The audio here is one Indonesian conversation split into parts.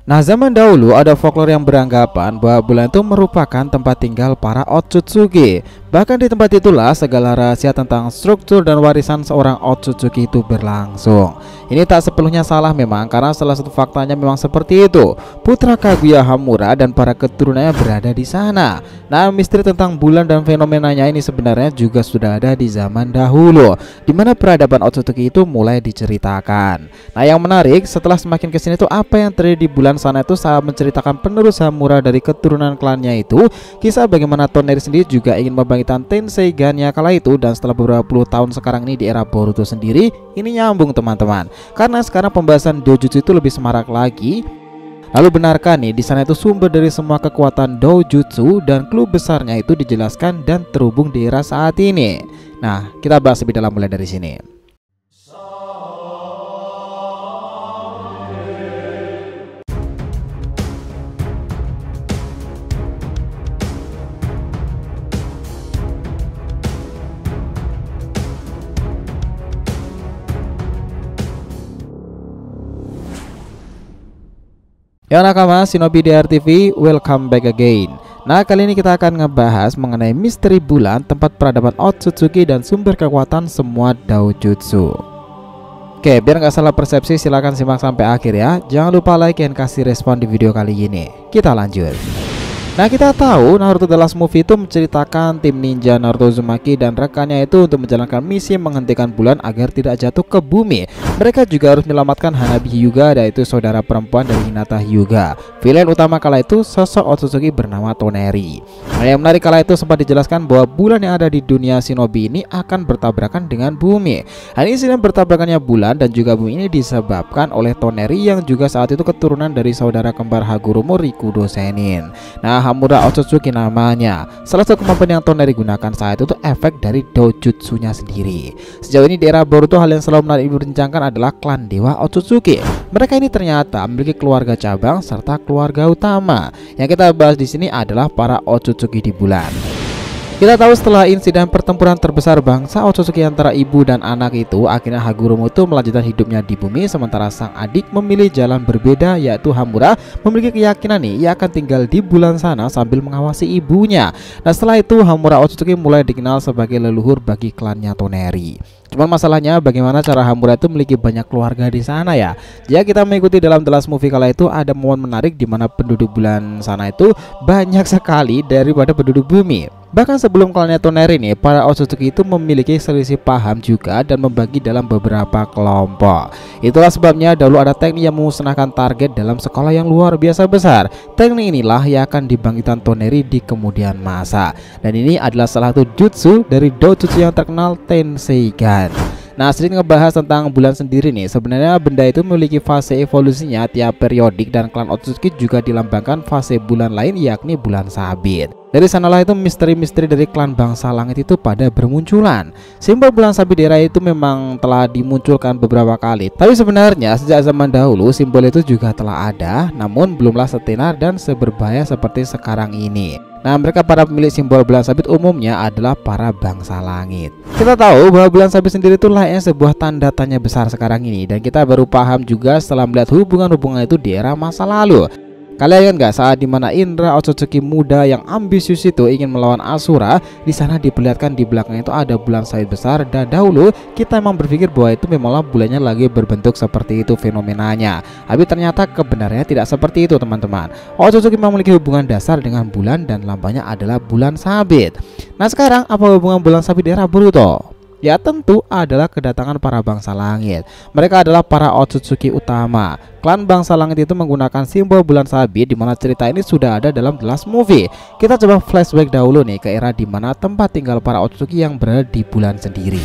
Nah, zaman dahulu ada folklore yang beranggapan bahwa bulan itu merupakan tempat tinggal para Otsutsuki. Bahkan di tempat itulah segala rahasia tentang struktur dan warisan seorang Otsutsuki itu berlangsung. Ini tak sepenuhnya salah memang, karena salah satu faktanya memang seperti itu. Putra Kaguya Hamura dan para keturunannya berada di sana. Nah, misteri tentang bulan dan fenomenanya ini sebenarnya juga sudah ada di zaman dahulu, di mana peradaban Otsutsuki itu mulai diceritakan. Nah, yang menarik setelah semakin kesini tuh apa yang terjadi di bulan sana itu saat menceritakan penerus Hamura dari keturunan klannya itu, kisah bagaimana Toneri sendiri juga ingin membangkitkan Tensei Gannya kala itu, dan setelah beberapa puluh tahun sekarang ini di era Boruto sendiri ini nyambung teman-teman, karena sekarang pembahasan Dojutsu itu lebih semarak lagi. Lalu benarkah nih di sana itu sumber dari semua kekuatan Dojutsu dan clue besarnya itu dijelaskan dan terhubung di era saat ini? Nah, kita bahas lebih dalam mulai dari sini. Ya nakama, Shinobi DR TV, welcome back again. Nah, kali ini kita akan ngebahas mengenai misteri bulan, tempat peradaban Otsutsuki dan sumber kekuatan semua Dojutsu. Oke, biar nggak salah persepsi silahkan simak sampai akhir ya. Jangan lupa like dan kasih respon di video kali ini. Kita lanjut. Nah, kita tahu Naruto The Last Movie itu menceritakan tim ninja Naruto Uzumaki dan rekannya itu untuk menjalankan misi menghentikan bulan agar tidak jatuh ke bumi. Mereka juga harus menyelamatkan Hanabi Hyuga, yaitu saudara perempuan dari Hinata Hyuga. Villain utama kala itu sosok Otsutsuki bernama Toneri. Nah, yang menarik kala itu sempat dijelaskan bahwa bulan yang ada di dunia shinobi ini akan bertabrakan dengan bumi. Hal ini insiden bertabrakannya bulan dan juga bumi ini disebabkan oleh Toneri yang juga saat itu keturunan dari saudara kembar Hagoromo Rikudo Sennin. Nah, Hamura Otsutsuki namanya. Salah satu kemampuan yang Toneri gunakan saat itu efek dari dojutsunya sendiri. Sejauh ini di era Boruto hal yang selalu menarik diperbincangkan adalah klan Dewa Otsutsuki. Mereka ini ternyata memiliki keluarga cabang serta keluarga utama. Yang kita bahas di sini adalah para Otsutsuki di bulan. Kita tahu setelah insiden pertempuran terbesar bangsa Otsutsuki antara ibu dan anak itu, akhirnya Hagoromo itu melanjutkan hidupnya di bumi, sementara sang adik memilih jalan berbeda, yaitu Hamura memiliki keyakinan nih ia akan tinggal di bulan sana sambil mengawasi ibunya. Nah, setelah itu Hamura Otsutsuki mulai dikenal sebagai leluhur bagi klannya Toneri. Cuman masalahnya bagaimana cara Hamura itu memiliki banyak keluarga di sana ya. Jika kita mengikuti dalam The Last Movie kala itu ada momen menarik di mana penduduk bulan sana itu banyak sekali daripada penduduk bumi. Bahkan sebelum klannya Toneri nih, para Otsutsuki itu memiliki selisih paham juga dan membagi dalam beberapa kelompok. Itulah sebabnya dahulu ada teknik yang memusnahkan target dalam skala yang luar biasa besar. Teknik inilah yang akan dibangkitkan Toneri di kemudian masa. Dan ini adalah salah satu jutsu dari dojutsu yang terkenal Tensei Gan. Nah, sedikit ngebahas tentang bulan sendiri nih. Sebenarnya benda itu memiliki fase evolusinya tiap periodik, dan klan Otsutsuki juga dilambangkan fase bulan lain yakni bulan sabit. Dari sanalah itu misteri-misteri dari klan bangsa langit itu pada bermunculan. Simbol bulan sabit di era itu memang telah dimunculkan beberapa kali, tapi sebenarnya sejak zaman dahulu simbol itu juga telah ada, namun belumlah setenar dan seberbahaya seperti sekarang ini. Nah, mereka para pemilik simbol bulan sabit umumnya adalah para bangsa langit. Kita tahu bahwa bulan sabit sendiri itu layaknya sebuah tanda tanya besar sekarang ini, dan kita baru paham juga setelah melihat hubungan-hubungan itu di era masa lalu. Kalian nggak saat dimana Indra Otsutsuki muda yang ambisius itu ingin melawan Asura, di sana diperlihatkan di belakang itu ada bulan sabit besar, dan dahulu kita memang berpikir bahwa itu memanglah bulannya lagi berbentuk seperti itu fenomenanya. Tapi ternyata kebenarannya tidak seperti itu teman-teman. Otsutsuki memiliki hubungan dasar dengan bulan dan lambangnya adalah bulan sabit. Nah, sekarang apa hubungan bulan sabit di era Boruto? Ya tentu adalah kedatangan para bangsa langit. Mereka adalah para Otsutsuki utama. Klan bangsa langit itu menggunakan simbol bulan sabit, di mana cerita ini sudah ada dalam The Last Movie. Kita coba flashback dahulu nih ke era di mana tempat tinggal para Otsutsuki yang berada di bulan sendiri.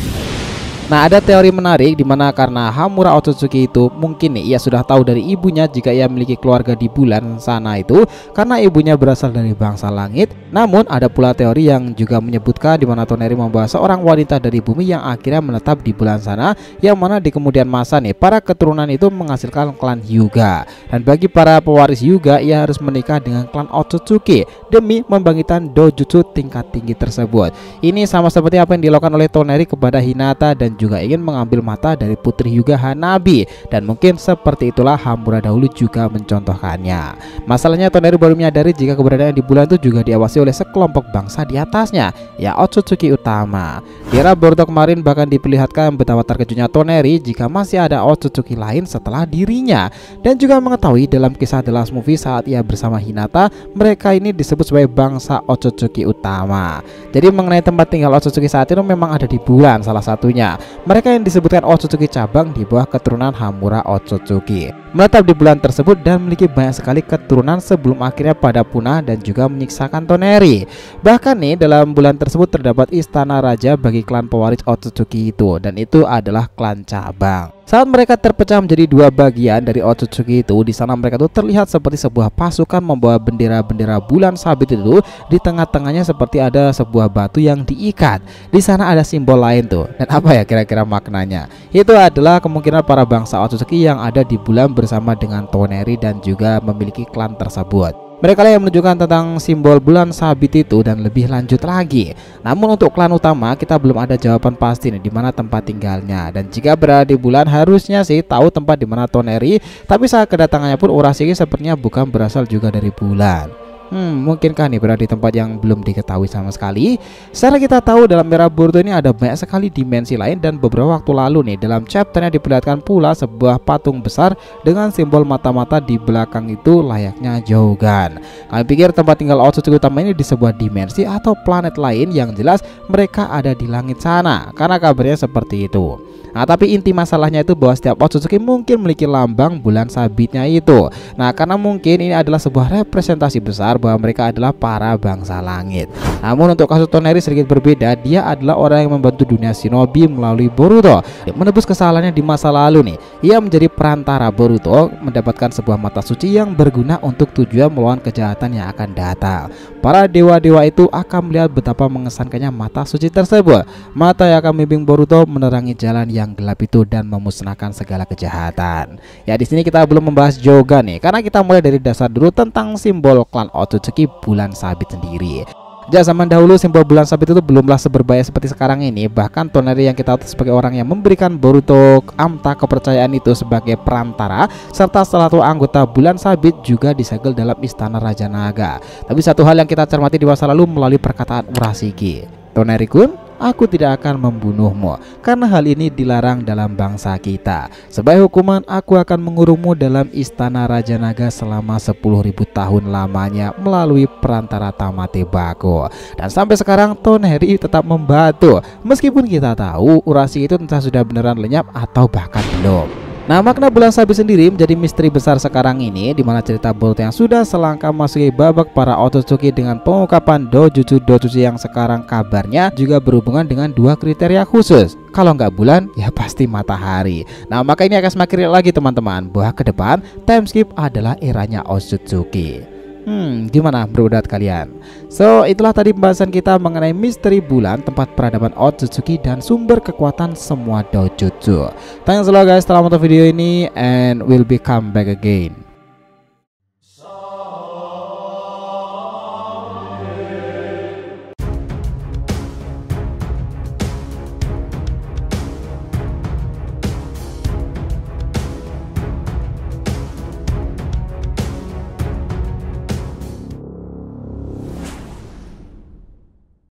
Nah, ada teori menarik di mana karena Hamura Otsutsuki itu mungkin nih ia sudah tahu dari ibunya jika ia memiliki keluarga di bulan sana itu karena ibunya berasal dari bangsa langit. Namun ada pula teori yang juga menyebutkan di mana Toneri membawa seorang wanita dari bumi yang akhirnya menetap di bulan sana, yang mana di kemudian masa nih para keturunan itu menghasilkan klan Hyuga. Dan bagi para pewaris Hyuga, ia harus menikah dengan klan Otsutsuki demi membangkitkan dojutsu tingkat tinggi tersebut. Ini sama seperti apa yang dilakukan oleh Toneri kepada Hinata dan juga ingin mengambil mata dari Putri Hyuga Hanabi, dan mungkin seperti itulah Hamura dahulu juga mencontohkannya. Masalahnya Toneri baru menyadari jika keberadaan di bulan itu juga diawasi oleh sekelompok bangsa di atasnya, ya Otsutsuki utama. Di era Boruto kemarin bahkan diperlihatkan betapa terkejutnya Toneri jika masih ada Otsutsuki lain setelah dirinya, dan juga mengetahui dalam kisah The Last Movie saat ia bersama Hinata, mereka ini disebut sebagai bangsa Otsutsuki utama. Jadi mengenai tempat tinggal Otsutsuki saat itu memang ada di bulan salah satunya. Mereka yang disebutkan Otsutsuki cabang di bawah keturunan Hamura Otsutsuki menetap di bulan tersebut dan memiliki banyak sekali keturunan sebelum akhirnya pada punah dan juga menyiksakan Toneri. Bahkan nih dalam bulan tersebut terdapat istana raja bagi klan pewaris Otsutsuki itu, dan itu adalah klan cabang. Saat mereka terpecah menjadi dua bagian dari Otsutsuki itu, di sana mereka tuh terlihat seperti sebuah pasukan membawa bendera-bendera bulan sabit itu. Di tengah-tengahnya seperti ada sebuah batu yang diikat. Di sana ada simbol lain tuh. Dan apa ya kira-kira maknanya? Itu adalah kemungkinan para bangsa Otsutsuki yang ada di bulan bersama dengan Toneri dan juga memiliki klan tersebut. Mereka lah yang menunjukkan tentang simbol bulan sabit itu dan lebih lanjut lagi. Namun untuk klan utama kita belum ada jawaban pasti nih di mana tempat tinggalnya. Dan jika berada di bulan harusnya sih tahu tempat di mana Toneri, tapi saat kedatangannya pun Urashiki sepertinya bukan berasal juga dari bulan. Mungkinkah nih berada di tempat yang belum diketahui sama sekali? Secara kita tahu dalam era Boruto ini ada banyak sekali dimensi lain, dan beberapa waktu lalu nih dalam chapternya diperlihatkan pula sebuah patung besar dengan simbol mata-mata di belakang itu layaknya Jougan. Kami pikir tempat tinggal Otsutsuki utama ini di sebuah dimensi atau planet lain, yang jelas mereka ada di langit sana karena kabarnya seperti itu. Nah, tapi inti masalahnya itu bahwa setiap Otsutsuki mungkin memiliki lambang bulan sabitnya itu. Nah, karena mungkin ini adalah sebuah representasi besar bahwa mereka adalah para bangsa langit. Namun untuk kasus Toneri sedikit berbeda. Dia adalah orang yang membantu dunia shinobi melalui Boruto menebus kesalahannya di masa lalu nih. Ia menjadi perantara Boruto mendapatkan sebuah mata suci yang berguna untuk tujuan melawan kejahatan yang akan datang. Para dewa-dewa itu akan melihat betapa mengesankannya mata suci tersebut. Mata yang akan membimbing Boruto menerangi jalan yang gelap itu dan memusnahkan segala kejahatan. Ya, di sini kita belum membahas Jougan nih, karena kita mulai dari dasar dulu tentang simbol klan Otsutsuki bulan sabit sendiri. Sejak zaman dahulu simbol bulan sabit itu belumlah seberbahaya seperti sekarang ini. Bahkan Toneri yang kita tahu sebagai orang yang memberikan Boruto amta kepercayaan itu sebagai perantara, serta salah satu anggota bulan sabit juga disegel dalam istana Raja Naga. Tapi satu hal yang kita cermati di masa lalu melalui perkataan Urashiki, Toneri-kun, aku tidak akan membunuhmu karena hal ini dilarang dalam bangsa kita. Sebagai hukuman, aku akan mengurungmu dalam istana Raja Naga selama 10.000 tahun lamanya melalui perantara Tamate Bako. Dan sampai sekarang Toneri tetap membantu, meskipun kita tahu Urashiki itu entah sudah beneran lenyap atau bahkan belum. Nah, makna bulan sabit sendiri menjadi misteri besar sekarang ini, di mana cerita Boruto yang sudah selangkah masuki babak para Otsutsuki dengan pengungkapan dojutsu yang sekarang kabarnya juga berhubungan dengan dua kriteria khusus. Kalau nggak bulan, ya pasti matahari. Nah, maka ini akan semakin real lagi teman-teman, bahwa ke depan time skip adalah eranya Otsutsuki. Gimana pendapat kalian? So, itulah tadi pembahasan kita mengenai misteri bulan, tempat peradaban Otsutsuki dan sumber kekuatan semua dojutsu. Thanks a lot guys telah menonton video ini, and we'll be come back again.